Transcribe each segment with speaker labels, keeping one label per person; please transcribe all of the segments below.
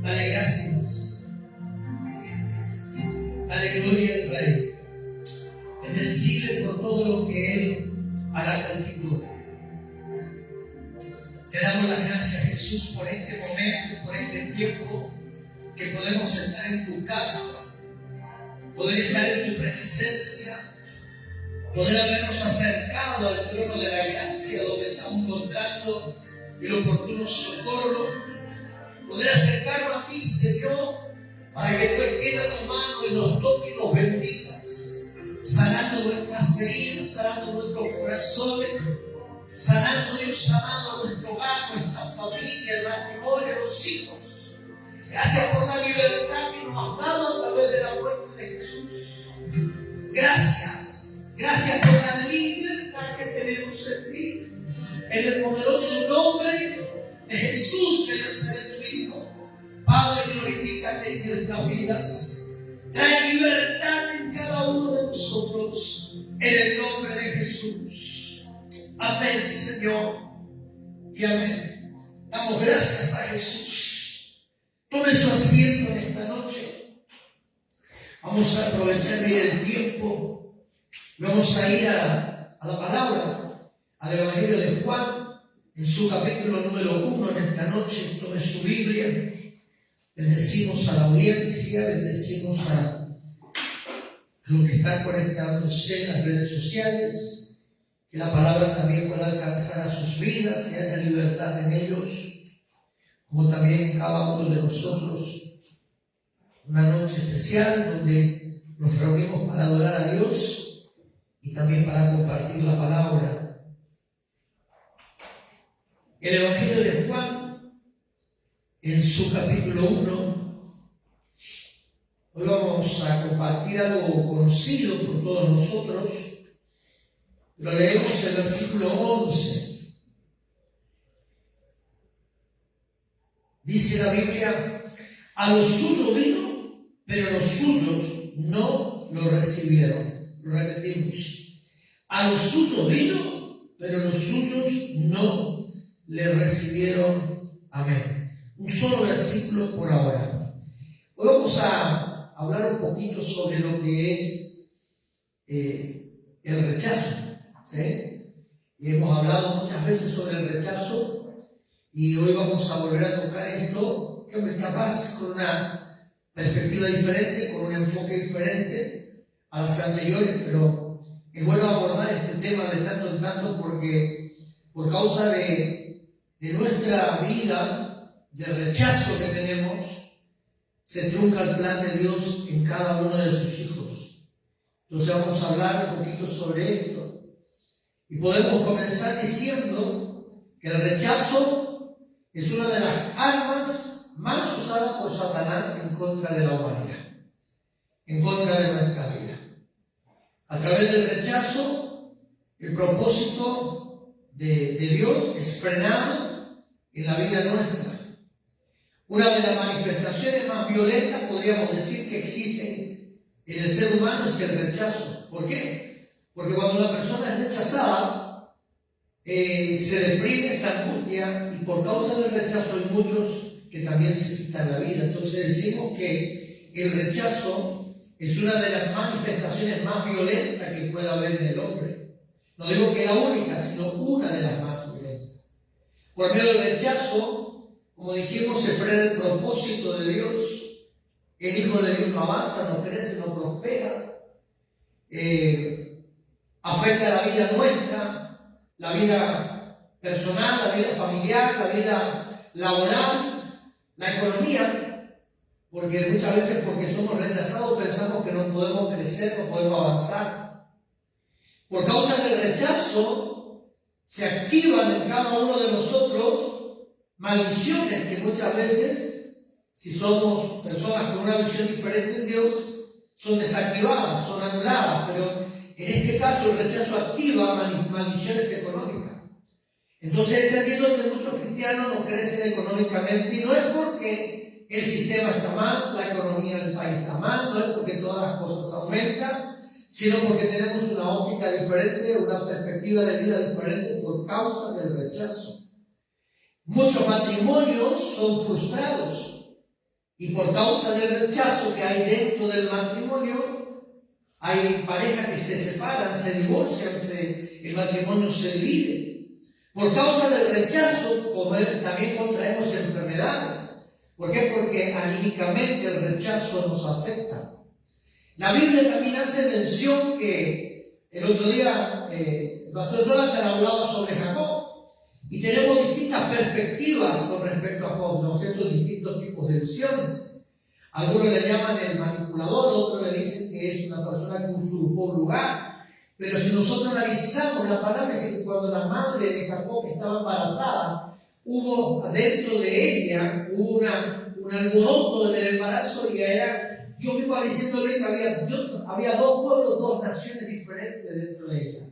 Speaker 1: Dale gracias. Dale gloria al Rey. Bendecirle por todo lo que Él hará contigo. Te damos las gracias, Jesús, por este momento, por este tiempo que podemos estar en tu casa, poder estar en tu presencia, poder habernos acercado al trono de la gracia donde estamos encontrando el oportuno socorro, poder acercarnos a ti, Señor, para que tú extiendas tu mano y nos toques y nos bendigas, sanando nuestras heridas, sanando nuestros corazones, sanando, Dios amado, nuestro hogar, nuestra familia, el matrimonio, los hijos. Gracias por la libertad que nos has dado a través de la muerte de Jesús. Gracias. Gracias por la libertad que tenemos en ti. En el poderoso nombre de Jesús de Nazaret, tu Hijo. Padre, glorifícate en nuestras vidas. Trae libertad en cada uno de nosotros. En el nombre de Jesús. Amén, Señor. Y amén. Damos gracias a Jesús. Tome su asiento en esta noche. Vamos a aprovechar bien el tiempo. Vamos a ir a la palabra, al Evangelio de Juan, en su capítulo número 1 en esta noche. Tome su Biblia. Bendecimos a la audiencia, bendecimos a los que están conectándose en las redes sociales. Que la palabra también pueda alcanzar a sus vidas, que haya libertad en ellos, como también en cada uno de nosotros. Una noche especial donde nos reunimos para adorar a Dios y también para compartir la palabra. El Evangelio de Juan, en su capítulo 1, hoy vamos a compartir algo conocido por todos nosotros. Lo leemos en el versículo 11. Dice la Biblia: a los suyos vino, pero los suyos no lo recibieron. Lo repetimos. A los suyos vino, pero los suyos no le recibieron. Amén. Un solo versículo por ahora. Hoy vamos a hablar un poquito sobre lo que es el rechazo. ¿Sí? Y hemos hablado muchas veces sobre el rechazo. Y hoy vamos a volver a tocar esto, que me capaz con una perspectiva diferente, con un enfoque diferente a las anteriores, pero es bueno abordar este tema de tanto en tanto porque por causa de nuestra vida, del rechazo que tenemos, se trunca el plan de Dios en cada uno de sus hijos. Entonces vamos a hablar un poquito sobre esto. Y podemos comenzar diciendo que el rechazo es una de las armas más usadas por Satanás en contra de la humanidad, en contra de nuestra vida. A través del rechazo, el propósito de Dios es frenado en la vida nuestra. Una de las manifestaciones más violentas, podríamos decir, que existen en el ser humano es el rechazo. ¿Por qué? Porque cuando una persona es rechazada, se deprime, se angustia, y por causa del rechazo hay muchos que también se quitan la vida. Entonces decimos que el rechazo es una de las manifestaciones más violentas que puede haber en el hombre. No digo que la única, sino una de las más violentas. Por medio del rechazo, como dijimos, se frena el propósito de Dios. El Hijo de Dios no avanza, no crece, no prospera. Afecta la vida nuestra, la vida personal, la vida familiar, la vida laboral, la economía, porque muchas veces porque somos rechazados pensamos que no podemos crecer, no podemos avanzar. Por causa del rechazo se activan en cada uno de nosotros maldiciones que muchas veces, si somos personas con una visión diferente en Dios, son desactivadas, son anuladas, pero en este caso el rechazo activa maldiciones económicas. Entonces es aquí donde muchos cristianos no crecen económicamente, y no es porque el sistema está mal, la economía del país está mal, no es porque todas las cosas aumentan, sino porque tenemos una óptica diferente, una perspectiva de vida diferente por causa del rechazo. Muchos matrimonios son frustrados Y por causa del rechazo que hay dentro del matrimonio, hay parejas que se separan, se divorcian, el matrimonio se divide. Por causa del rechazo, también contraemos enfermedades. ¿Por qué? Porque anímicamente el rechazo nos afecta. La Biblia también hace mención que el otro día el pastor Jonathan hablaba sobre Jacob. Y tenemos distintas perspectivas con respecto a Job, ¿no? Estos distintos tipos de visiones. Algunos le llaman el manipulador, otros le dicen que es una persona que usurpó un lugar. Pero si nosotros analizamos la palabra, dice que cuando la madre de Jacob estaba embarazada, hubo dentro de ella un alboroto en el embarazo y era, Dios mismo diciéndole que había dos pueblos, dos naciones diferentes dentro de ella.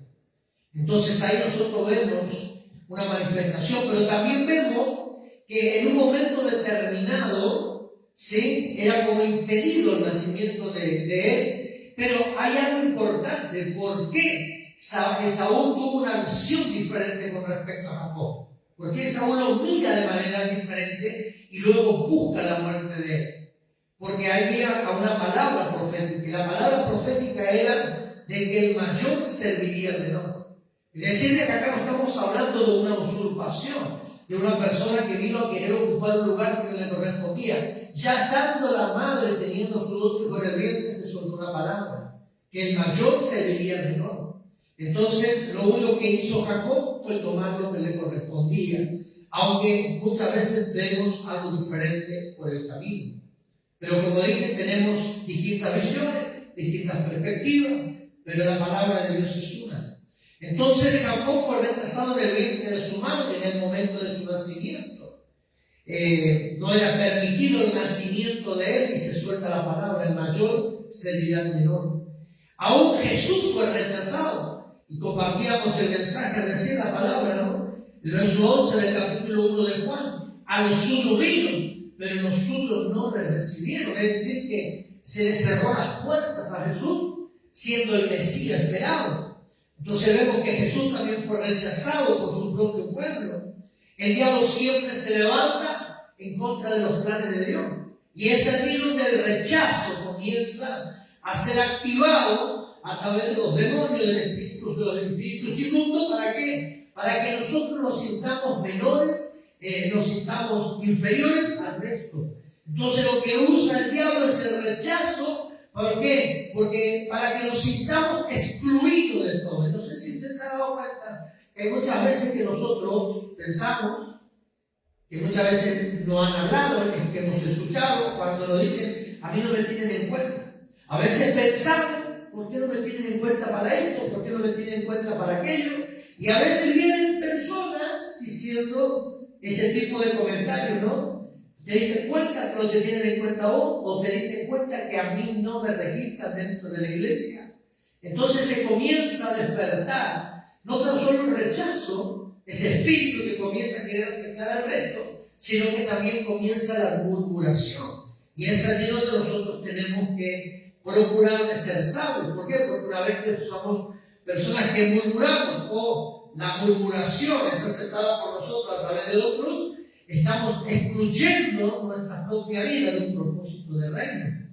Speaker 1: Entonces ahí nosotros vemos una manifestación, pero también vemos que en un momento determinado, ¿sí?, era como impedido el nacimiento de él. Pero hay algo importante. ¿Por qué Saúl tuvo una visión diferente con respecto a Jacob? ¿Por qué Saúl lo mira de manera diferente y luego busca la muerte de él? Porque había una palabra profética, y la palabra profética era de que el mayor serviría al menor. Es decir, que acá no estamos hablando de una usurpación, de una persona que vino a querer ocupar un lugar que no le correspondía. Ya estando la madre teniendo su doce por el vientre, se soltó una palabra, que el mayor serviría al menor. Entonces, lo único que hizo Jacob fue tomar lo que le correspondía, aunque muchas veces vemos algo diferente por el camino. Pero como dije, tenemos distintas visiones, distintas perspectivas, pero la palabra de Dios es una. Entonces Jacob fue rechazado en el vientre de su madre en el momento de su nacimiento. No era permitido el nacimiento de él y se suelta la palabra, el mayor servirá al menor. Aún Jesús fue rechazado y compartíamos el mensaje recién, la palabra, ¿no? El verso 11 del capítulo 1 de Juan. A los suyos vino, pero los suyos no le recibieron. Es decir, que se le cerró las puertas a Jesús, siendo el Mesías esperado. Entonces vemos que Jesús también fue rechazado por su propio pueblo. El diablo siempre se levanta en contra de los planes de Dios. Y es allí donde el rechazo comienza a ser activado a través de los demonios, de los espíritus inmundos. ¿Para qué? Para que nosotros nos sintamos menores, nos sintamos inferiores al resto. Entonces lo que usa el diablo es el rechazo. ¿Por qué? Porque para que nos sintamos excluidos de todo. No sé si usted se ha dado cuenta que hay muchas veces que nosotros pensamos, que muchas veces nos han hablado, que hemos escuchado, cuando nos dicen, a mí no me tienen en cuenta. A veces pensamos, ¿por qué no me tienen en cuenta para esto? ¿Por qué no me tienen en cuenta para aquello? Y a veces vienen personas diciendo ese tipo de comentarios, ¿no? ¿Te diste cuenta que no te tienen en cuenta vos? ¿O te diste cuenta que a mí no me registran dentro de la iglesia? Entonces se comienza a despertar, no tan solo el rechazo, ese espíritu que comienza a querer afectar al resto, sino que también comienza la murmuración. Y es allí donde nosotros tenemos que procurar de ser sabios. ¿Por qué? Porque una vez que somos personas que murmuramos, o la murmuración es aceptada por nosotros a través de otros, estamos excluyendo nuestra propia vida de un propósito de reino.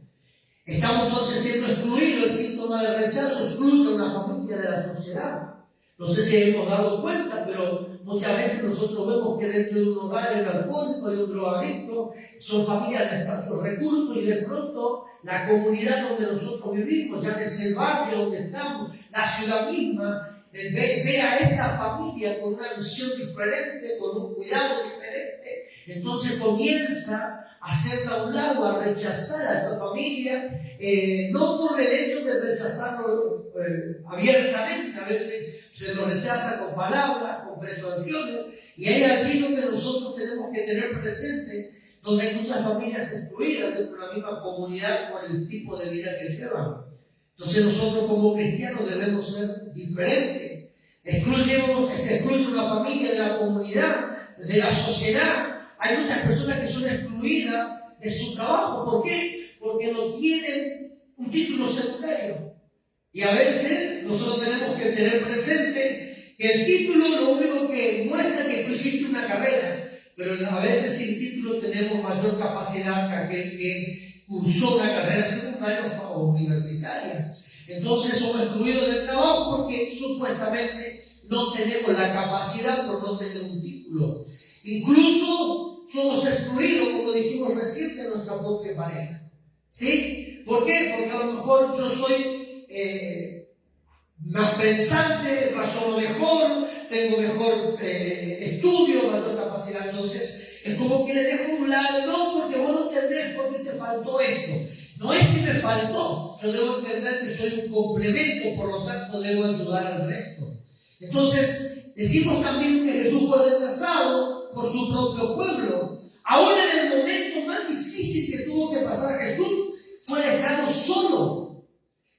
Speaker 1: Estamos entonces siendo excluidos. El síntoma del rechazo excluye a una familia de la sociedad. No sé si hemos dado cuenta, pero muchas veces nosotros vemos que dentro de un hogar hay un alcohólico, hay un drogadicto, son familias de escasos recursos, y de pronto la comunidad donde nosotros vivimos, ya que es el barrio donde estamos, la ciudad misma, ve a esa familia con una visión diferente, con un cuidado diferente. Entonces comienza a hacerla a un lado, a rechazar a esa familia, no por el hecho de rechazarlo abiertamente. A veces se lo rechaza con palabras, con persuasiones, y hay allí donde nosotros tenemos que tener presente, donde hay muchas familias excluidas dentro de la misma comunidad por el tipo de vida que llevan. Entonces nosotros como cristianos debemos ser diferentes. Se excluye una familia de la comunidad, de la sociedad. Hay muchas personas que son excluidas de su trabajo. ¿Por qué? Porque no tienen un título secundario. Y a veces nosotros tenemos que tener presente que el título lo único que muestra es que tú hiciste una carrera. pero a veces sin título tenemos mayor capacidad que aquel que cursó una carrera secundaria o universitaria. Entonces somos excluidos del trabajo porque supuestamente no tenemos la capacidad por no tener un título. Incluso somos excluidos, como dijimos recién, de nuestra propia pareja. ¿Sí? ¿Por qué? Porque a lo mejor yo soy más pensante, razono mejor, tengo mejor estudio, mayor capacidad. Entonces es como que le dejo a un lado, no, porque vos no entendés por qué te faltó esto. No es que me faltó, yo debo entender que soy un complemento, por lo tanto debo ayudar al resto. Entonces, decimos también que Jesús fue rechazado por su propio pueblo. Aún en el momento más difícil que tuvo que pasar Jesús, fue dejado solo.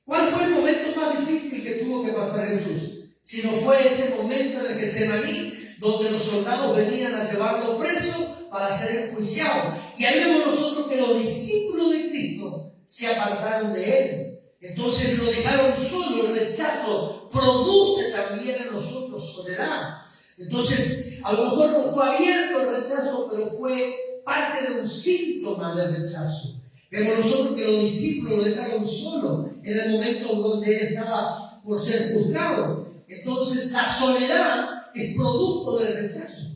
Speaker 1: ¿Cuál fue el momento más difícil que tuvo que pasar Jesús? Si no fue ese momento en el Getsemaní, donde los soldados venían a llevarlo preso para ser enjuiciado. Y ahí vemos nosotros que los discípulos de Cristo se apartaron de él. Entonces lo dejaron solo. El rechazo produce también en nosotros soledad. Entonces, a lo mejor no fue abierto el rechazo, pero fue parte de un síntoma del rechazo. Vemos nosotros que los discípulos lo dejaron solo en el momento donde él estaba por ser juzgado. Entonces, la soledad es producto del rechazo.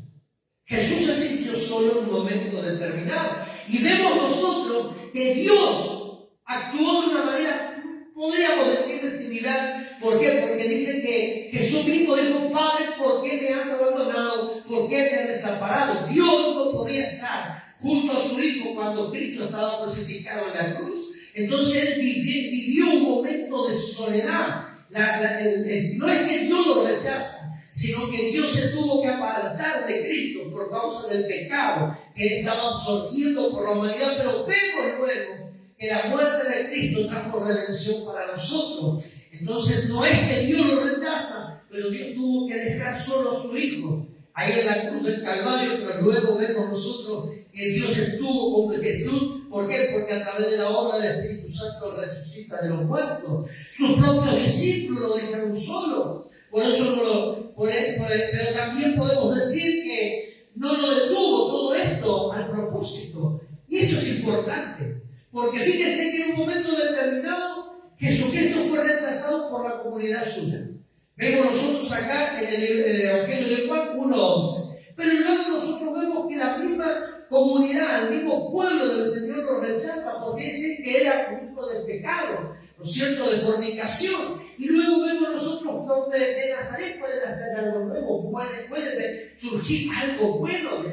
Speaker 1: Jesús se sintió solo en un momento determinado. Y vemos nosotros que Dios actuó de una manera, podríamos decirle similar. ¿Por qué? Porque dice que Jesús mismo dijo: Padre, ¿por qué me has abandonado? ¿Por qué me has desamparado? Dios no podía estar junto a su Hijo cuando Cristo estaba crucificado en la cruz. Entonces él vivió un momento de soledad. No es que Dios lo rechaza, sino que Dios se tuvo que apartar de Cristo por causa del pecado que él estaba absorbiendo por la humanidad. Pero vemos luego que la muerte de Cristo trajo redención para nosotros. Entonces no es que Dios lo rechaza, pero Dios tuvo que dejar solo a su Hijo ahí en la cruz del Calvario. Pero luego vemos nosotros que Dios estuvo con Jesús. ¿Por qué? Porque a través de la obra del Espíritu Santo resucita de los muertos. Sus propios discípulos lo dejaron solo. Por eso pero también podemos decir que no lo detuvo todo esto al propósito. Y eso es importante. Porque fíjese que en un momento determinado Jesucristo fue rechazado por la comunidad suya. Vemos nosotros acá en el Evangelio de Juan 1:11. Pero luego nosotros vemos que la misma comunidad, el mismo pueblo del Señor lo rechaza porque dicen que era un hijo del pecado, ¿no es cierto?, de fornicación. Y luego vemos nosotros donde de Nazaret pueden hacer algo nuevo, puede surgir algo bueno,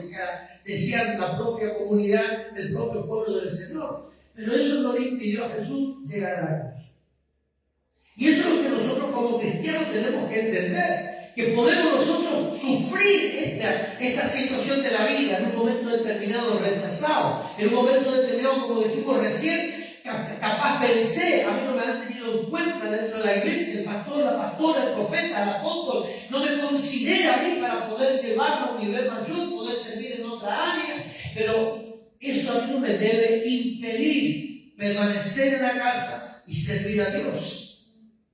Speaker 1: decía la propia comunidad, el propio pueblo del Señor. Pero eso no le impidió a Jesús llegar a la cruz. Y eso es lo que nosotros como cristianos tenemos que entender, que podemos nosotros sufrir esta situación de la vida en un momento determinado rechazado, en un momento determinado, como dijimos recién, capaz pensé, a mí no me han tenido en cuenta dentro de la iglesia, el pastor, la pastora, el profeta, el apóstol, no me considera a mí para poder llevarlo a un nivel mayor, poder servir en otra área, pero eso a mí no me debe impedir permanecer en la casa y servir a Dios,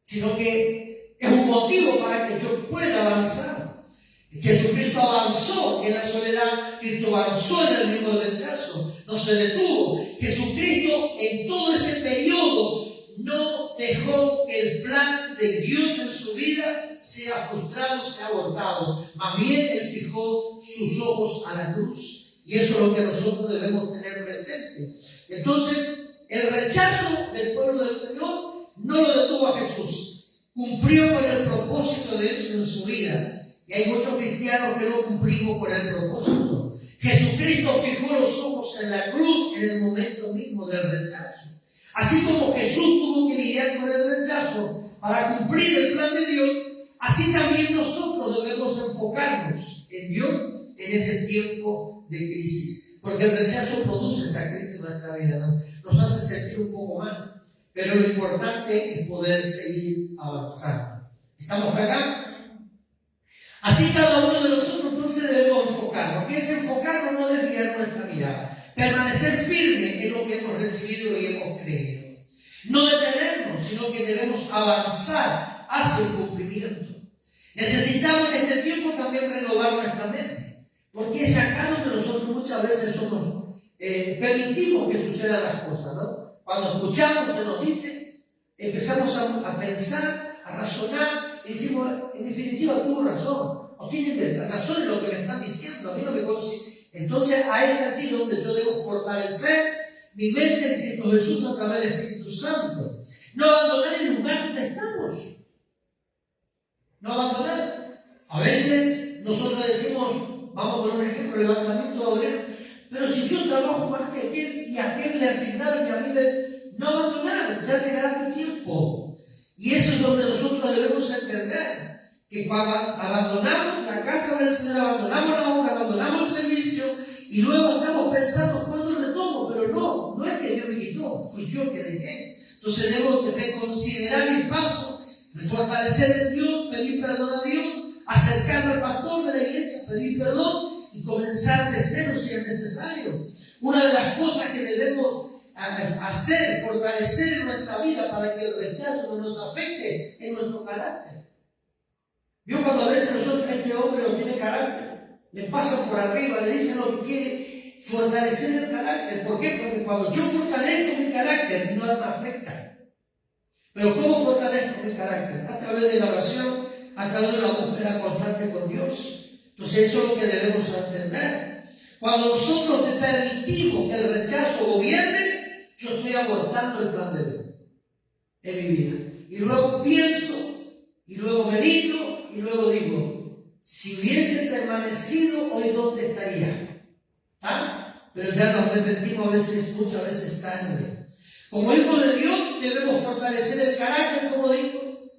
Speaker 1: sino que es un motivo para que yo pueda avanzar. Jesucristo avanzó en la soledad, Cristo avanzó en el mismo rechazo, no se detuvo. Jesucristo en todo ese periodo no dejó que el plan de Dios en su vida sea frustrado, sea abortado. Más bien Él fijó sus ojos a la cruz. Y eso es lo que nosotros debemos tener presente. Entonces, el rechazo del pueblo del Señor no lo detuvo a Jesús. Cumplió con el propósito de Dios en su vida. Y hay muchos cristianos que no cumplimos con el propósito. Jesucristo fijó los ojos en la cruz en el momento mismo del rechazo. Así como Jesús tuvo que lidiar con el rechazo para cumplir el plan de Dios, así también nosotros debemos enfocarnos en Dios en ese tiempo de crisis. Porque el rechazo produce esa crisis en nuestra vida, ¿no? Nos hace sentir un poco mal. Pero lo importante es poder seguir avanzando. ¿Estamos acá? Así cada uno de nosotros entonces debemos enfocarnos. ¿Qué es enfocarnos? No desviar nuestra mirada. Permanecer firme en lo que hemos recibido y hemos creído. No detenernos, sino que debemos avanzar hacia el cumplimiento. Necesitamos en este tiempo también renovar nuestra mente. Porque es acá donde nosotros muchas veces permitimos que sucedan las cosas, ¿no? Cuando escuchamos, se nos dice, empezamos a pensar, a razonar, y decimos, en definitiva, tuvo razón, o tienen razón en lo que me están diciendo, a mí no me conoce. Entonces, es allí donde yo debo fortalecer mi mente en Cristo Jesús a través del Espíritu Santo. No abandonar el lugar donde estamos. No abandonar. A veces nosotros decimos, vamos a poner un ejemplo, levantamiento obrero, pero si yo trabajo más que aquel y a aquel le asignaron y a mí no abandonar, ya llegará tu tiempo. Y eso es donde nosotros debemos entender, que cuando abandonamos la casa del Señor, abandonamos la obra, abandonamos el servicio, y luego estamos pensando, ¿cuándo retomo? Pero no es que Dios me quitó, fui yo que dejé. Entonces debo reconsiderar mis pasos, fortalecer en Dios, pedir perdón a Dios, acercarme al pastor de la iglesia, pedir perdón y comenzar de cero si es necesario. Una de las cosas que debemos hacer, fortalecer en nuestra vida para que el rechazo no nos afecte es nuestro carácter. Yo cuando a veces nosotros, este hombre no tiene carácter, le pasan por arriba, le dicen lo que quiere, fortalecer el carácter. ¿Por qué? Porque cuando yo fortalezco mi carácter, no me afecta. Pero ¿cómo fortalezco mi carácter? A través de la oración, a través de la búsqueda constante con Dios. Entonces eso es lo que debemos entender. Cuando nosotros permitimos que el rechazo gobierne, yo estoy abortando el plan de Dios en mi vida. Y luego pienso, y luego medito, y luego digo, si hubiese permanecido, hoy ¿dónde estaría? Pero ya nos arrepentimos muchas veces tarde. Como hijos de Dios debemos fortalecer el carácter, como digo,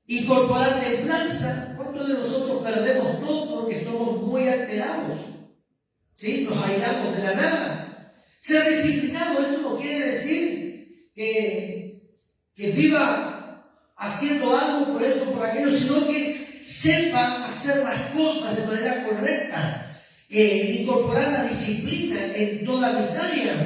Speaker 1: incorporar templanza. ¿Cuántos de nosotros perdemos todo porque somos muy alterados? ¿Sí? Nos airamos de la nada. Ser disciplinado, esto no quiere decir que viva haciendo algo por esto, por aquello, sino que sepa hacer las cosas de manera correcta, incorporar la disciplina en todas mis áreas,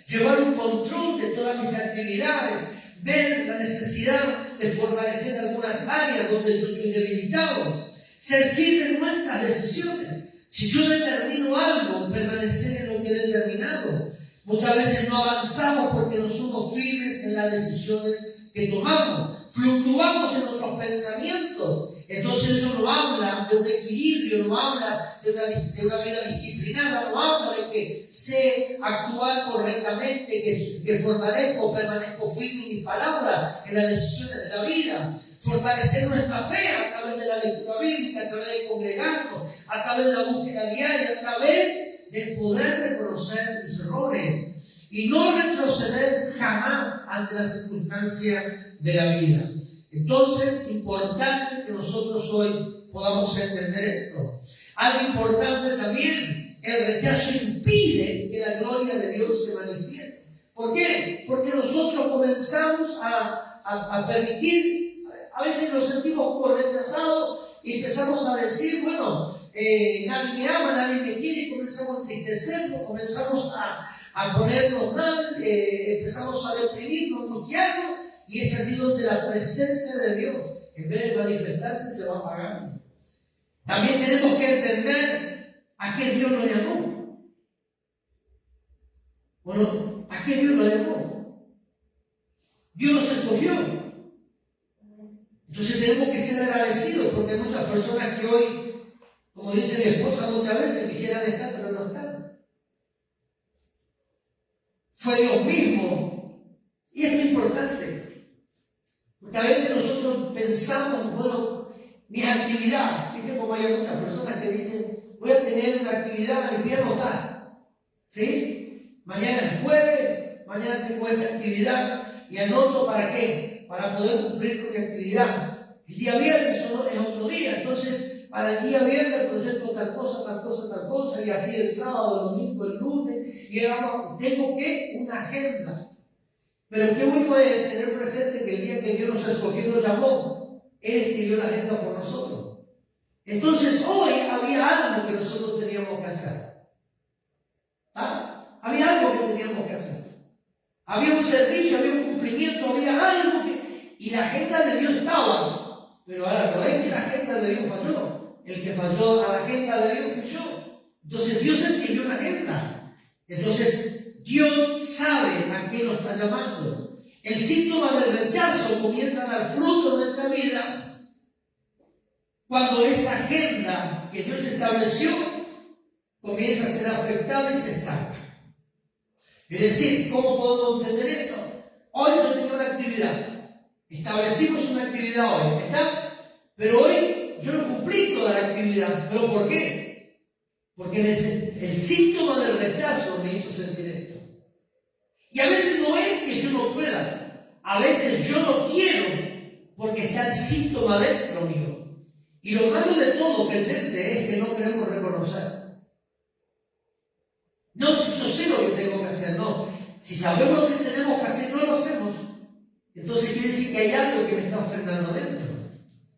Speaker 1: llevar un control de todas mis actividades, ver la necesidad de fortalecer algunas áreas donde yo estoy debilitado, ser firme en nuestras decisiones. Si yo determino algo, permanecer en lo que he determinado. Muchas veces no avanzamos porque no somos firmes en las decisiones que tomamos. Fluctuamos en nuestros pensamientos. Entonces eso no habla de un equilibrio, no habla de una vida disciplinada, no habla de que sé actuar correctamente, que fortalezco, permanezco firme en mis palabras, en las decisiones de la vida. Fortalecer nuestra fe a través de la lectura bíblica, a través de congregarnos, a través de la búsqueda diaria, a través del poder reconocer mis errores y no retroceder jamás ante las circunstancias de la vida. Entonces, importante que nosotros hoy podamos entender esto. Algo importante también, el rechazo impide que la gloria de Dios se manifieste. ¿Por qué? Porque nosotros comenzamos a permitir, a veces nos sentimos como rechazados y empezamos a decir, bueno, nadie me ama, nadie me quiere, y comenzamos a entristecernos, comenzamos a ponernos mal, empezamos a deprimirnos, angustiarnos, y es así donde la presencia de Dios, en vez de manifestarse, se va apagando. También tenemos que entender a qué Dios nos llamó. Bueno, ¿a qué Dios nos llamó? Dios nos escogió. Entonces tenemos que ser agradecidos, porque hay muchas personas que hoy, como dice mi esposa muchas veces, quisieran estar, pero no están. Fue Dios mismo. Y es muy importante. Porque a veces nosotros pensamos, bueno, mis actividades, ¿viste? Como hay muchas personas que dicen, voy a tener una actividad, me voy a anotar, ¿sí? Mañana es jueves, mañana tengo esta actividad, y anoto ¿para qué? Para poder cumplir con mi actividad. El día viernes es otro día, entonces para el día viernes proyecto tal cosa, y así el sábado, el domingo, el lunes, y tengo que una agenda. Pero qué bueno es tener presente que el día que Dios nos escogió y nos llamó, Él escribió la agenda por nosotros. Entonces hoy había algo que nosotros teníamos que hacer. Había algo que teníamos que hacer. Había un servicio, había un cumplimiento, había algo que... Y la agenda de Dios estaba. Pero ahora no es que la agenda de Dios falló. El que falló a la agenda de Dios fui yo. Entonces Dios escribió una agenda. Entonces Dios sabe a qué nos está llamando. El síntoma del rechazo comienza a dar fruto en nuestra vida cuando esa agenda que Dios estableció comienza a ser afectada y se estanca. Es decir, ¿cómo podemos entender esto? Hoy yo tengo una actividad. Establecimos una actividad hoy, ¿está? Pero hoy yo no cumplí toda la actividad. ¿Pero por qué? Porque el síntoma del rechazo me hizo sentir esto. Y a veces no es que yo no pueda. A veces yo no quiero porque está el síntoma dentro mío. Y lo malo de todo, creyente, es que no queremos reconocer. No, si yo sé lo que tengo que hacer, no. Si sabemos lo que tenemos que hacer, no lo hacemos. Entonces quiere decir que hay algo que me está frenando dentro.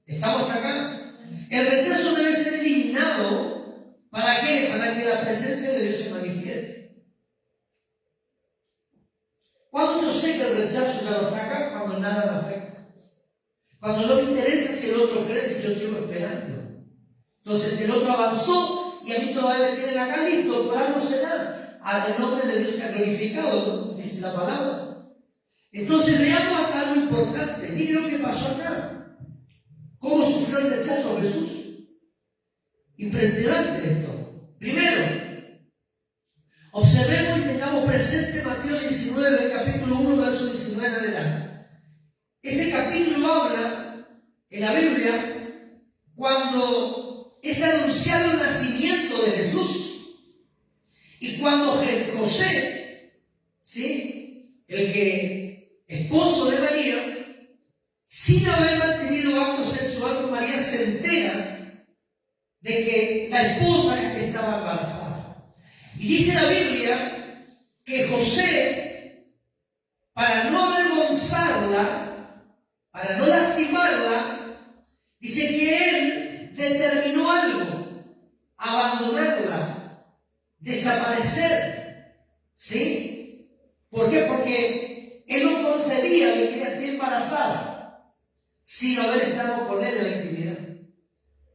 Speaker 1: ¿Estamos hasta acá? El rechazo debe ser eliminado. ¿Para qué? Para que la presencia de Dios se manifieste. Cuando yo sé que el rechazo ya no está acá, cuando nada me afecta. Cuando no me interesa si el otro crece, yo sigo esperando. Entonces el otro avanzó y a mí todavía me tienen acá listo, por algo será. El nombre de Dios se ha glorificado, ¿no? Dice la palabra. Entonces veamos acá algo importante. Miren lo que pasó acá. ¿Cómo sufrió el rechazo Jesús? Impresionante esto. Primero, observemos y tengamos presente Mateo 19, capítulo 1, verso 19 en adelante. Ese capítulo habla en la Biblia cuando es anunciado el nacimiento de Jesús. Y cuando José, ¿sí?, el que esposo de María, sin haber mantenido acto sexual con María, se entera de que la esposa estaba embarazada. Y dice la Biblia que José, para no avergonzarla, para no lastimarla, dice que él determinó algo: abandonarla, desaparecer. ¿Sí? ¿Por qué? Porque él no concebía de que ella esté embarazada sin haber estado con él en la intimidad.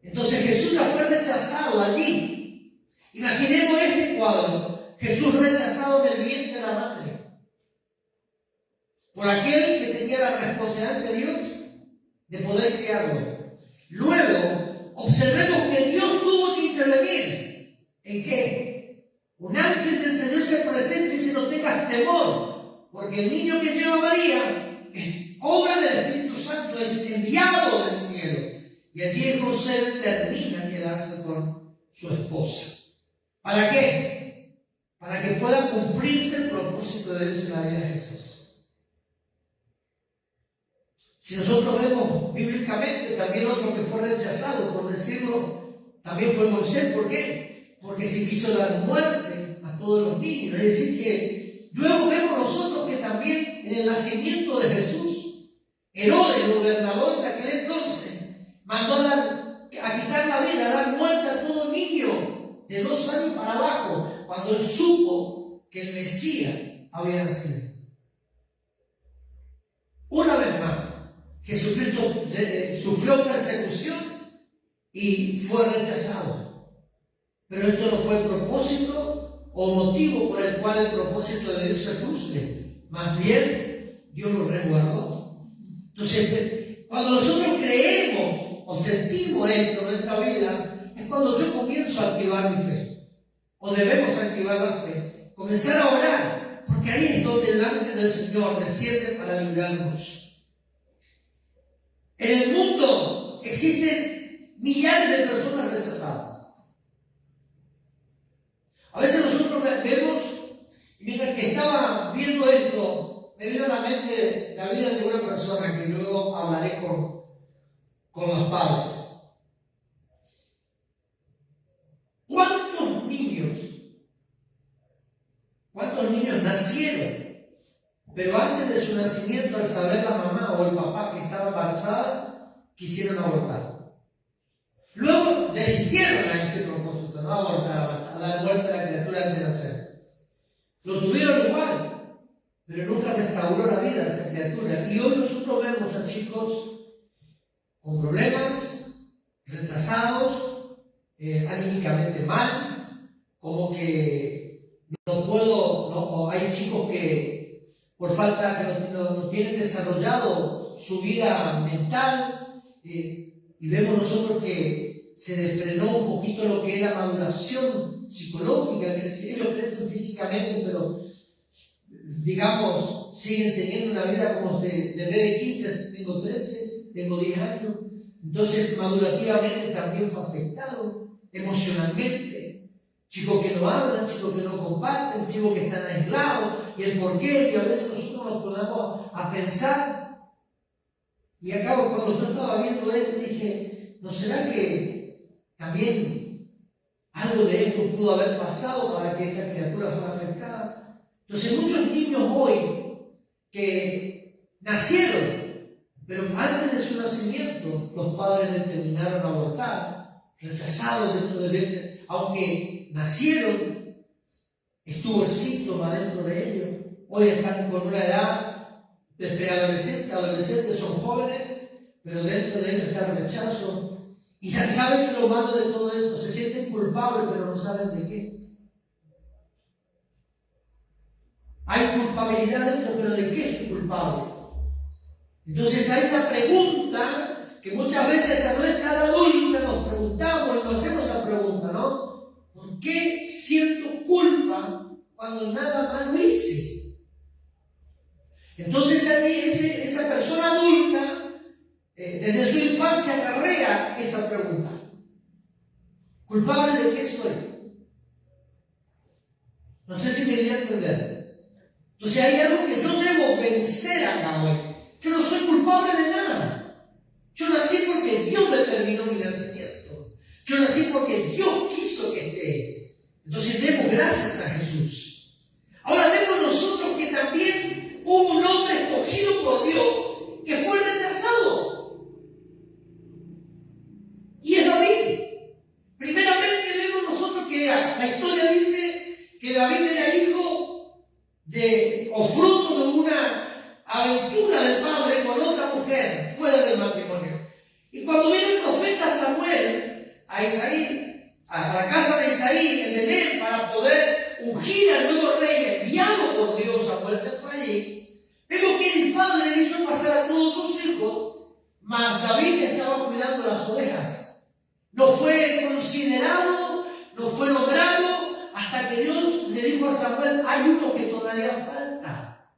Speaker 1: Entonces Jesús ya fue rechazado allí. Imaginemos este cuadro: Jesús rechazado del vientre de la madre por aquel que tenía la responsabilidad de Dios de poder criarlo. Luego observemos que Dios tuvo que intervenir. ¿En qué? Un ángel del Señor se presenta y dice: no tengas temor, porque el niño que lleva María es obra del Espíritu Santo, es enviado del cielo. Y allí José determina quedarse con su esposa. ¿Para qué? Para que pueda cumplirse el propósito de Dios en la vida de Jesús. Si nosotros vemos bíblicamente, también otro que fue rechazado, por decirlo, también fue Moisés. ¿Por qué? Porque se quiso dar muerte a todos los niños. Es decir, que luego vemos nosotros que también en el nacimiento de Jesús, Herodes, el gobernador de aquel entonces, mandó a quitar la vida, a dar muerte a todo niño de 2 años para abajo, cuando él supo que el Mesías había nacido. Una vez más, Jesucristo sufrió persecución y fue rechazado. Pero esto no fue el propósito o motivo por el cual el propósito de Dios se frustre. Más bien, Dios lo resguardó. Entonces, cuando nosotros creemos o sentimos esto en nuestra vida, es cuando yo comienzo a activar mi fe. O debemos activar la fe. Comenzar a orar, porque ahí es donde el ángel del Señor desciende para librarnos. En el mundo existen millares de personas rechazadas. A veces nosotros vemos, y mientras que estaba viendo esto, me vino a la mente la vida de una persona que luego hablaré con los padres. ¿Cuántos niños nacieron, pero antes de su nacimiento, al saber la mamá o el papá que estaba embarazada, quisieron abortar? Luego desistieron a este propósito, no abortar, a dar muerte a la criatura antes de nacer. Lo tuvieron igual, pero nunca restauró la vida de esa criatura. Y hoy nosotros vemos a chicos con problemas, retrasados, anímicamente mal, como que no puedo, no, o hay chicos que por falta que no tienen desarrollado su vida mental, y vemos nosotros que se les frenó un poquito lo que es la maduración psicológica, que ellos crecen físicamente, pero digamos, siguen teniendo una vida como de bebé de 15, tengo 13, tengo 10 años. Entonces, madurativamente también fue afectado, emocionalmente. Chicos que no hablan, chicos que no comparten, chicos que están aislados, y el porqué, que a veces nosotros nos ponemos a pensar. Y acabo, cuando yo estaba viendo esto, dije, ¿no será que también algo de esto pudo haber pasado para que esta criatura fuera afectada? Entonces, muchos niños hoy que nacieron, pero antes de su nacimiento, los padres determinaron abortar, rechazados dentro del vientre, aunque nacieron, estuvo el síntoma dentro de ellos. Hoy están con una edad de preadolescente, adolescentes, son jóvenes, pero dentro de ellos está el rechazo. Y ya saben que lo malo de todo esto, se sienten culpables, pero no saben de qué. Hay culpabilidad dentro, pero ¿de qué es culpable? Entonces hay una pregunta que muchas veces a nuestra edad adulta nos preguntamos y nos hacemos esa pregunta, ¿no? ¿Por qué siento culpa cuando nada malo hice? Entonces esa persona adulta, desde su infancia carrea esa pregunta. ¿Culpable de qué soy? No sé si me di a entender. Entonces hay algo que yo debo vencer acá hoy. Yo no soy culpable de nada. Yo nací porque Dios determinó mi nacimiento. Yo nací porque Dios quiso que esté. Entonces demos gracias a Jesús. Ahora vemos nosotros que también hubo un hombre escogido por Dios que fue rechazado. Y es David. Primeramente vemos nosotros que la historia dice que David era hijo o fruto de una aventura del padre con otra mujer fuera del matrimonio. Y cuando viene el profeta Samuel a Isaí, a la casa de Isaí en Belén, para poder ungir al nuevo rey enviado por Dios, Samuel se fue allí. Vemos que el padre le hizo pasar a todos sus hijos, mas David estaba cuidando las ovejas. No fue considerado, no fue nombrado, hasta que Dios le dijo a Samuel, hay uno que todavía falta.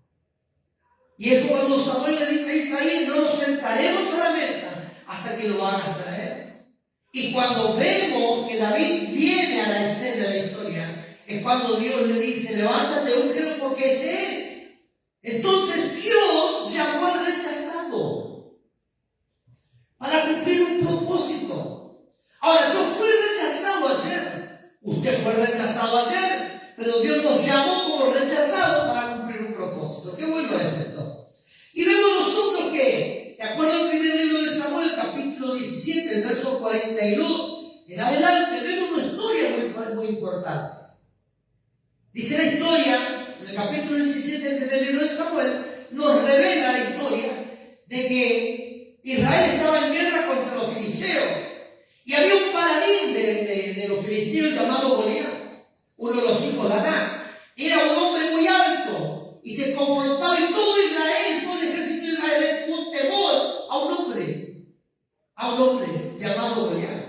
Speaker 1: Y es cuando Samuel le dice a Isaí, no nos sentaremos a la mesa hasta que lo hagas traer. Y cuando vemos que David viene a la escena de la historia, es cuando Dios le dice, levántate, úngelo porque este es. Entonces Dios llamó al rechazado para cumplir un propósito. Ahora, yo fui rechazado ayer. Usted fue rechazado ayer, pero Dios nos llamó como rechazados para cumplir un propósito. Qué bueno es esto. Y vemos nosotros que, de acuerdo al primer libro de Samuel, capítulo 17, el verso 42, en adelante, vemos una historia muy importante. Dice la historia, en el capítulo 17 del primer libro de Samuel, nos revela la historia de que Israel estaba en guerra contra los filisteos. Y había un paladín de los filisteos llamado Goliat, uno de los hijos de Aná. Era un hombre muy alto y se confrontaba en todo Israel, todo el ejército de Israel, con temor a un hombre llamado Goliat.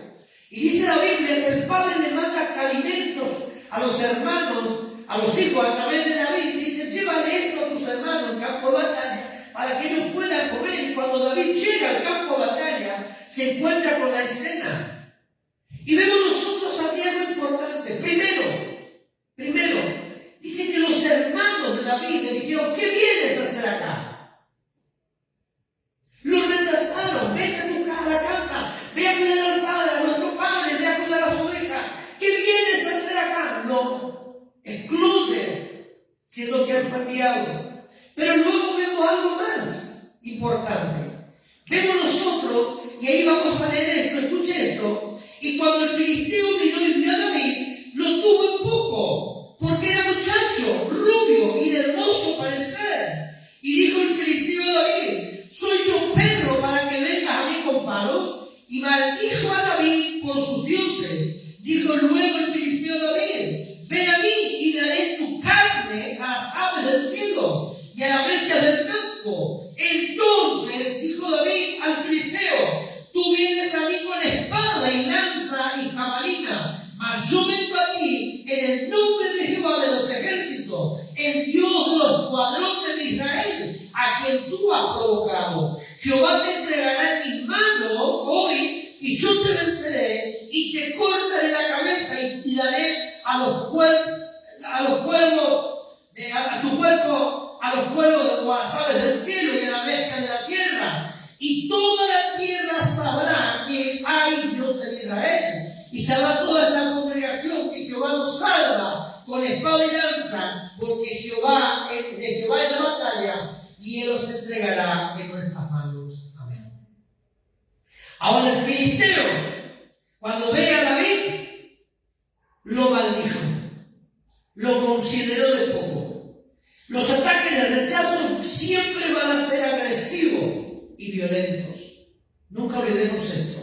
Speaker 1: Y dice la Biblia que el padre le manda alimentos a los hermanos, a los hijos a través de David. Dice, llévale esto a tus hermanos en campo de batalla para que ellos puedan comer. Y cuando David llega al campo de batalla, se encuentra con la escena. Y vemos nosotros aquí algo importante. Primero, dice que los hermanos de David le dijeron, ¿qué vienes a hacer acá? Lo rechazaron, vete a la casa, ve a cuidar al padre, a nuestro padre, ve a cuidar a su hija. ¿Qué vienes a hacer acá? Lo excluye, siendo que él fue enviado. Pero luego vemos algo más importante. Vemos nosotros, y ahí vamos a leer esto, escuche esto, y cuando el filisteo vino y vio a David, lo tuvo en poco, porque era muchacho, rubio y de hermoso parecer. Y dijo el filisteo a David, ¿soy yo perro para que vengas a mí con palos? Y maldijo a David por sus dioses. Dijo luego el filisteo a David, ejército y a las bestias del campo. Entonces dijo David al filisteo: tú vienes a mí con espada y lanza y jabalina, mas yo vengo a ti en el nombre de Jehová de los ejércitos, el Dios de los escuadrones de Israel, a quien tú has provocado. Jehová te entregará en mi mano hoy, y yo te venceré, y te cortaré la cabeza, y daré a tu cuerpo, a los cuervos o a las aves del cielo y a la bestia de la tierra. Y toda la tierra sabrá que hay Dios en Israel. Y sabrá toda esta congregación que Jehová nos salva con espada y lanza, porque Jehová es la batalla, y Él os entregará en nuestras manos. Amén. Ahora el filisteo, cuando ve a David, lo maldijo, lo consideró de poco. Los ataques de rechazo siempre van a ser agresivos y violentos. Nunca olvidemos esto.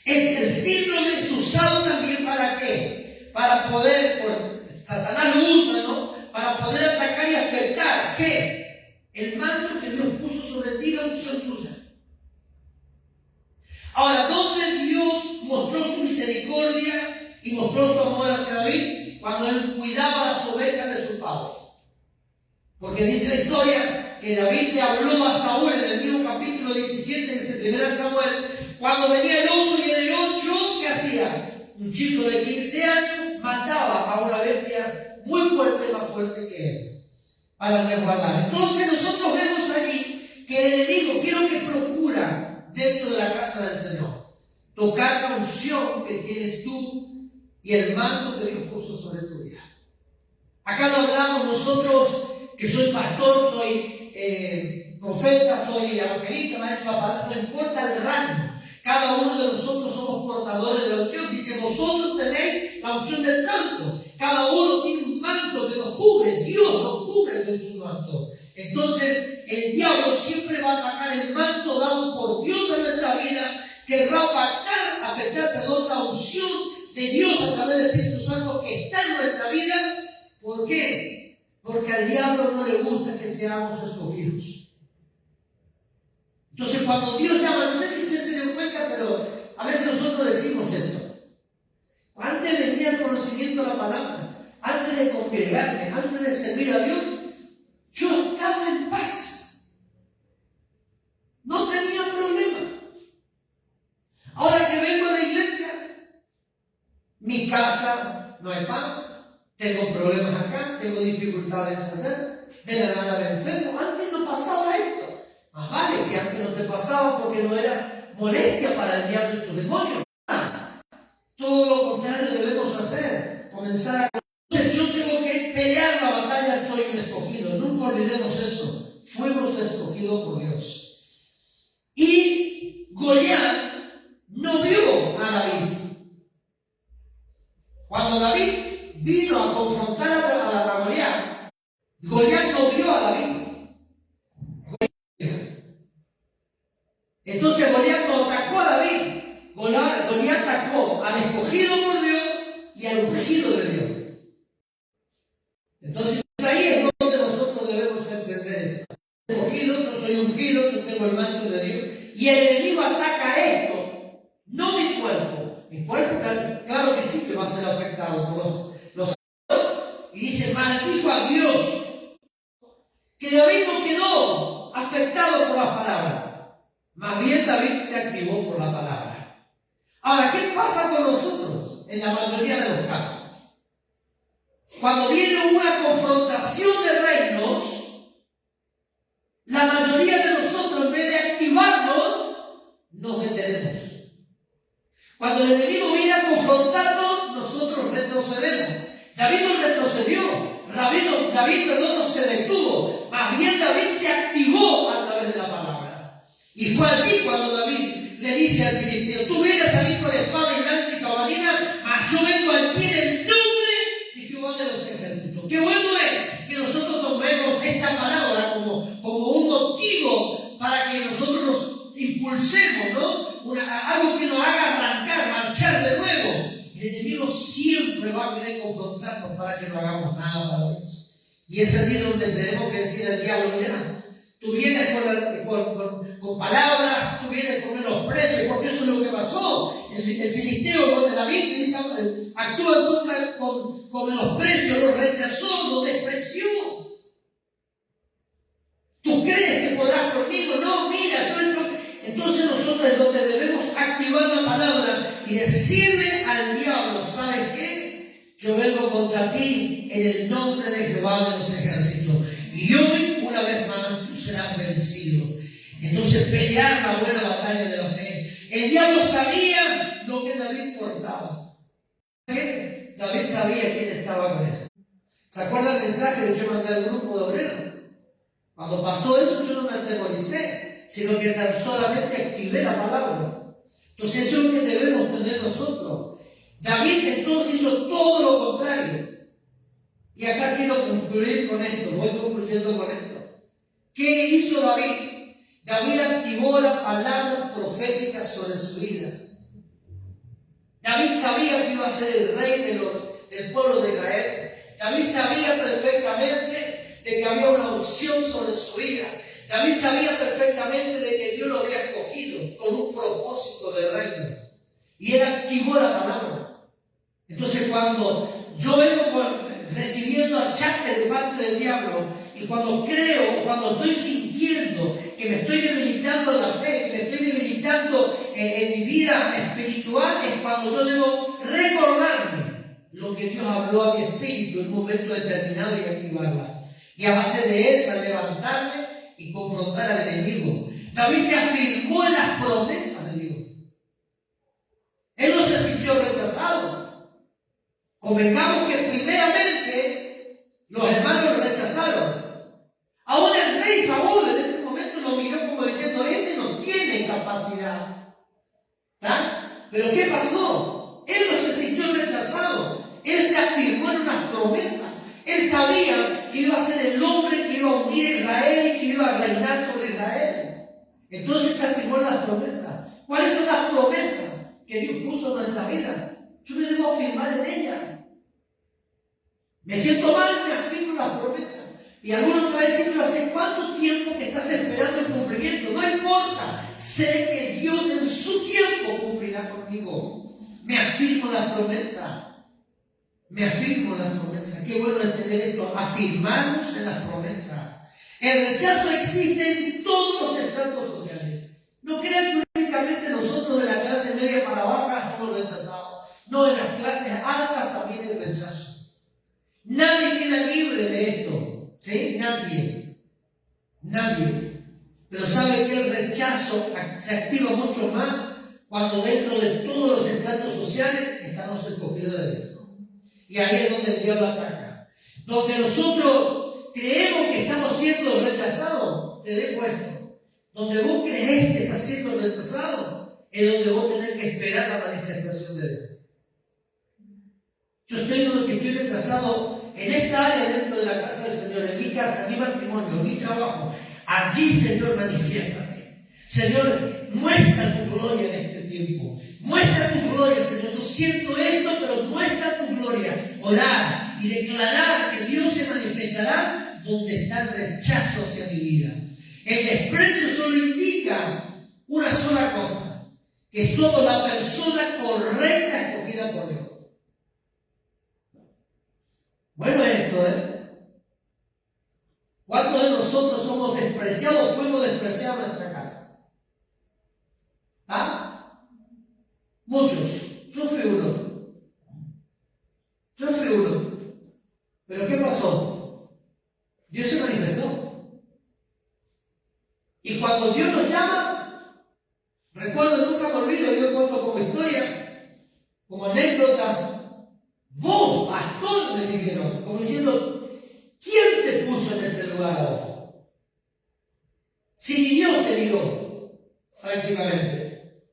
Speaker 1: El síndrome es usado también ¿para qué? Para poder, Satanás lo usa, ¿no? Para poder atacar y afectar, ¿qué? El mando que Dios puso sobre ti, la unción tuya. Ahora, ¿dónde Dios mostró su misericordia y mostró su amor hacia David? Cuando él cuidaba las ovejas de su padre. Porque dice la historia que David le habló a Saúl en el mismo capítulo 17, en ese 1 Samuel, cuando venía el oso y el león, ¿qué hacía? Un chico de 15 años mataba a una bestia muy fuerte, más fuerte que él, para resguardar. Entonces nosotros vemos allí que el enemigo, ¿qué es lo que procura dentro de la casa del Señor? Tocar la unción que tienes tú y el manto que Dios puso sobre tu vida. Acá lo hablamos nosotros, que soy pastor, soy profeta, soy evangelista, maestro de la palabra, no importa el rango. Cada uno de nosotros somos portadores de la unción. Dice, vosotros tenéis la unción del santo. Cada uno tiene un manto que nos cubre. Dios nos cubre con su manto. Entonces, el diablo siempre va a atacar el manto dado por Dios en nuestra vida. Querrá afectar la unción de Dios a través del Espíritu Santo que está en nuestra vida. ¿Por qué? Porque al diablo no le gusta que seamos escogidos. Entonces, cuando Dios llama, no sé si usted se dio cuenta, pero a veces nosotros decimos esto. Antes de venir al conocimiento de la palabra, antes de congregarme, antes de servir a Dios, yo estaba en paz. No tenía problema. Ahora que vengo a la iglesia, mi casa no hay paz, tengo problemas acá, tengo dificultades allá, de la nada me enfermo. Antes no pasaba esto. Más vale que antes no te pasaba porque no era molestia para el diablo y tus demonios. Todo lo contrario debemos hacer. Comenzar a... Entonces yo tengo que pelear la batalla, soy un escogido. Nunca olvidemos eso. Fuimos escogidos por Dios. Y Goliat no vio a David. Cuando David vino a confrontar a Goliat, Goliat no vio a David. Entonces Goliat no atacó a David. Goliat atacó al escogido por Dios y al ungido de Dios. Entonces ahí es donde nosotros debemos entender esto. Escogido, yo soy ungido, yo tengo el manto de Dios. Y el enemigo ataca esto, no mi cuerpo. Mi cuerpo, claro que sí que va a ser afectado por los y dice, maldijo a Dios. Que David no quedó afectado por las palabras. Más bien David se activó por la palabra. Ahora, ¿qué pasa con nosotros en la mayoría de los casos? Cuando viene una confrontación de reinos, la mayoría de nosotros, en vez de activarnos, nos detenemos. Cuando el enemigo viene a confrontarnos, nosotros retrocedemos. David no retrocedió, David no se detuvo, más bien David se activó a través de la palabra. Y fue allí cuando David le dice al filisteo, tú vienes a mí con espada y lanza y jabalina, mas yo vengo a ti en el nombre de Jehová de los ejércitos. Qué bueno es que nosotros tomemos esta palabra como un motivo para que nosotros nos impulsemos, ¿no? Algo que nos haga arrancar, marchar de nuevo. El enemigo siempre va a querer confrontarnos para que no hagamos nada para Dios. Y es allí donde tenemos que decir al diablo, mira, tú vienes con palabras, tú vienes con menosprecio, porque eso es lo que pasó. El filisteo con David actúa con menosprecio, lo rechazó, lo despreció. ¿Tú crees que podrás conmigo? No, mira, entonces nosotros es donde debemos activar la palabra y decirle al diablo, ¿sabes qué? Yo vengo contra ti en el nombre de Jehová de los ejércitos. Y hoy, una vez más, tú serás vencido. Entonces, pelear la buena batalla de la fe. El diablo sabía lo que David portaba. ¿Qué? David sabía quién estaba con él. ¿Se acuerdan del mensaje que yo mandé al grupo de obreros? Cuando pasó eso, yo no me atemoricé, sino que tan solamente activé la palabra. Entonces, eso es lo que debemos tener nosotros. David entonces hizo todo lo contrario. Y acá quiero concluir con esto, voy concluyendo con esto. ¿Qué hizo David? David activó la palabra profética sobre su vida. David sabía que iba a ser el rey del pueblo de Israel. David sabía perfectamente de que había una unción sobre su vida. David sabía perfectamente de que Dios lo había escogido con un propósito de reino. Y él activó la palabra. Entonces, cuando yo vengo recibiendo achaques de parte del diablo, y cuando creo, cuando estoy sintiendo que me estoy debilitando en la fe, que me estoy debilitando en mi vida espiritual, es cuando yo debo recordarme lo que Dios habló a mi espíritu en un momento determinado y activarla. Y a base de esa, levantarme y confrontar al enemigo. David se afirmó en las promesas de Dios. Él no se sintió rechazado. Convengamos que primeramente los hermanos lo rechazaron. Aún el rey Saúl en ese momento lo miró como diciendo, este no tiene capacidad. ¿Ah? Pero ¿qué pasó? Él no se sintió rechazado. Él se afirmó en unas promesas. Él sabía que iba a ser el hombre que iba a unir a Israel y que iba a reinar sobre Israel. Entonces se afirmó en las promesas. ¿Cuáles son las promesas que Dios puso en nuestra vida? Yo me debo afirmar en ella. Me siento mal, me afirmo en las promesas. Y algunos van a decir, pero ¿hace cuánto tiempo que estás esperando el cumplimiento? No importa. Sé que Dios en su tiempo cumplirá conmigo. Me afirmo en las promesas. Me afirmo en las promesas. Qué bueno es tener esto. Afirmarnos en las promesas. El rechazo existe en todos los estratos sociales. No crean que únicamente nosotros de la clase media para baja somos rechazados. No, en las clases altas también hay rechazo. Nadie queda libre de esto. ¿Sí? Nadie. Pero sabe que el rechazo se activa mucho más cuando dentro de todos los estratos sociales estamos escogidos de Dios. Y ahí es donde el diablo ataca. Donde nosotros creemos que estamos siendo rechazados, te dejo esto. Donde vos crees que estás siendo rechazado, es donde vos tenés que esperar la manifestación de Dios. Yo estoy rechazado en esta área dentro de la casa del Señor, en mi casa, en mi matrimonio, en mi trabajo. Allí, Señor, manifiéstate. Señor, muestra tu gloria en este tiempo. Muestra tu gloria, Señor. Yo siento esto, pero muestra tu gloria. Orar y declarar que Dios se manifestará donde está el rechazo hacia mi vida. El desprecio solo indica una sola cosa, que somos la persona correcta escogida por Dios. Bueno esto, ¿Cuántos de nosotros somos despreciados, fuimos despreciados en nuestra casa? ¿Ah? Muchos. Yo fui uno. ¿Pero qué pasó? Dios se manifestó. Y cuando Dios nos llama, recuerdo, nunca me olvido, yo cuento como historia, como anécdota, vos, pastor, me dijeron, como diciendo, ¿quién te puso en ese lugar ahora? Si ni Dios te miró, prácticamente.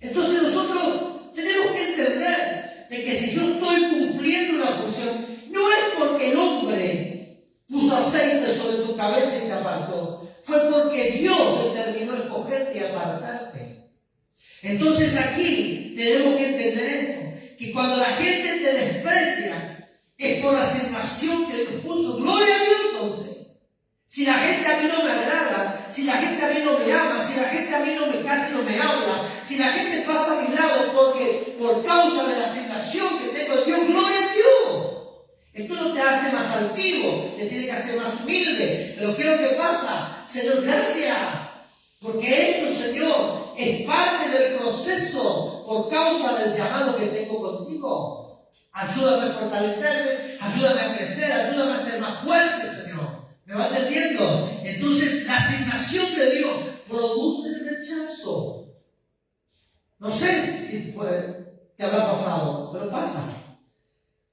Speaker 1: Entonces nosotros tenemos que entender de que si yo estoy cumpliendo una función, no es porque el hombre puso aceite sobre tu cabeza y te apartó, fue porque Dios determinó escogerte y apartarte. Entonces aquí tenemos que entender esto, que cuando la gente te desprecia, Es por la asignación que Dios puso. Gloria a Dios entonces. Si la gente a mí no me agrada, si la gente a mí no me ama, si la gente a mí no me casi no me habla, si la gente pasa a mi lado por causa de la asignación que tengo en Dios, gloria a Dios. Esto no te hace más altivo, te tiene que hacer más humilde. Pero ¿qué es lo que pasa? Señor, gracias. Porque esto, Señor, es parte del proceso por causa del llamado que tengo contigo. Ayúdame a fortalecerme, ayúdame a crecer, ayúdame a ser más fuerte, Señor. ¿Me va entendiendo? Entonces, la asignación de Dios produce el rechazo. No sé si te habrá pasado, pero pasa.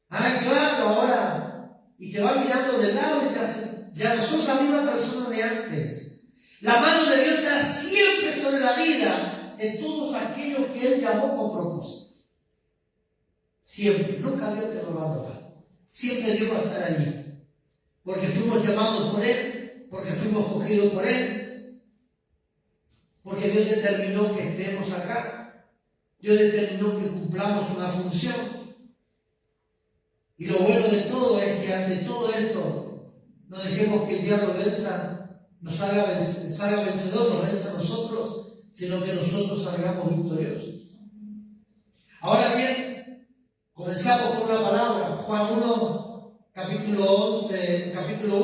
Speaker 1: Ah, claro, ahora, y te va mirando de lado y te hace, ya no sos la misma persona de antes. La mano de Dios está siempre sobre la vida de todos aquellos que Él llamó con propósito. Siempre, nunca Dios te lo va a tocar. Siempre Dios va a estar allí. Porque fuimos llamados por Él, porque fuimos escogidos por Él, porque Dios determinó que estemos acá. Dios determinó que cumplamos una función. Y lo bueno de todo es que ante todo esto no dejemos que el diablo nos salga vencedor, nos venza a nosotros, sino que nosotros salgamos victoriosos. Ahora bien, comenzamos con una palabra, Juan 1, capítulo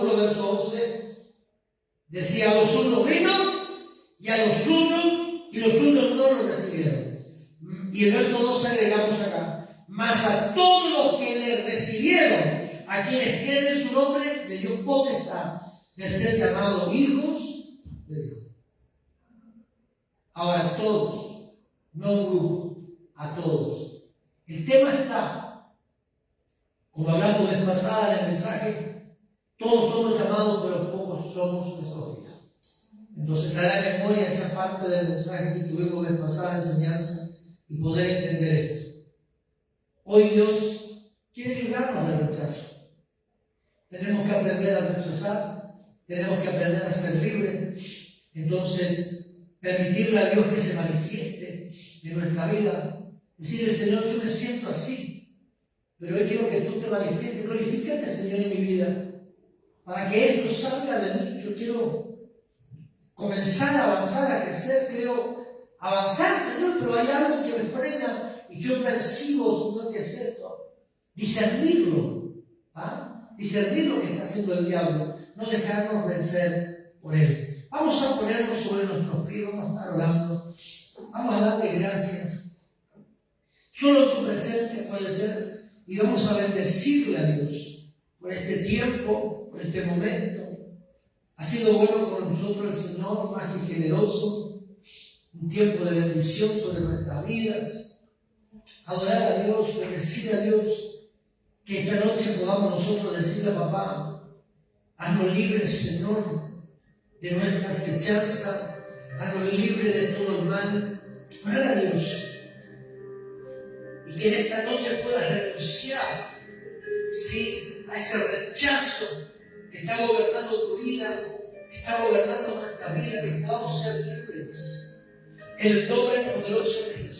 Speaker 1: 1, verso 11, decía: a los suyos vino y a los suyos no lo recibieron. Y el verso 12 agregamos acá: mas a todos los que le recibieron, a quienes tienen su nombre, le dio potestad de ser llamados hijos de Dios. Ahora, todos, no un grupo, a todos. El tema está, como hablamos la vez pasada en el mensaje, todos somos llamados, pero pocos somos escogidos. Entonces, traer a memoria esa parte del mensaje que tuvimos la vez pasada, enseñanza, y poder entender esto. Hoy Dios quiere librarnos del rechazo. Tenemos que aprender a rechazar, tenemos que aprender a ser libres. Entonces, permitirle a Dios que se manifieste en nuestra vida. Decirle: Señor, yo me siento así, pero hoy quiero que tú te manifiestes. Glorifícate, Señor, en mi vida, para que esto salga de mí. Yo quiero comenzar a avanzar, a crecer, quiero avanzar, Señor, pero hay algo que me frena. Y yo percibo, Señor, que es esto. Discernirlo. Discernir lo que está haciendo el diablo. No dejarnos vencer por él. Vamos a ponernos sobre nuestros pies. Vamos a estar orando. Vamos a darle gracias. Solo tu presencia puede ser. Y vamos a bendecirle a Dios por este tiempo, por este momento. Ha sido bueno con nosotros el Señor, más que generoso. Un tiempo de bendición sobre nuestras vidas. Adorar a Dios, bendecir a Dios, que esta noche podamos nosotros decirle a papá: haznos libres, Señor, de nuestra acechanza, haznos libres de todo el mal. Orar a Dios, y que en esta noche puedas renunciar, ¿sí?, a ese rechazo que está gobernando tu vida, que está gobernando nuestra vida, que podamos ser libres. En el nombre poderoso de Jesús.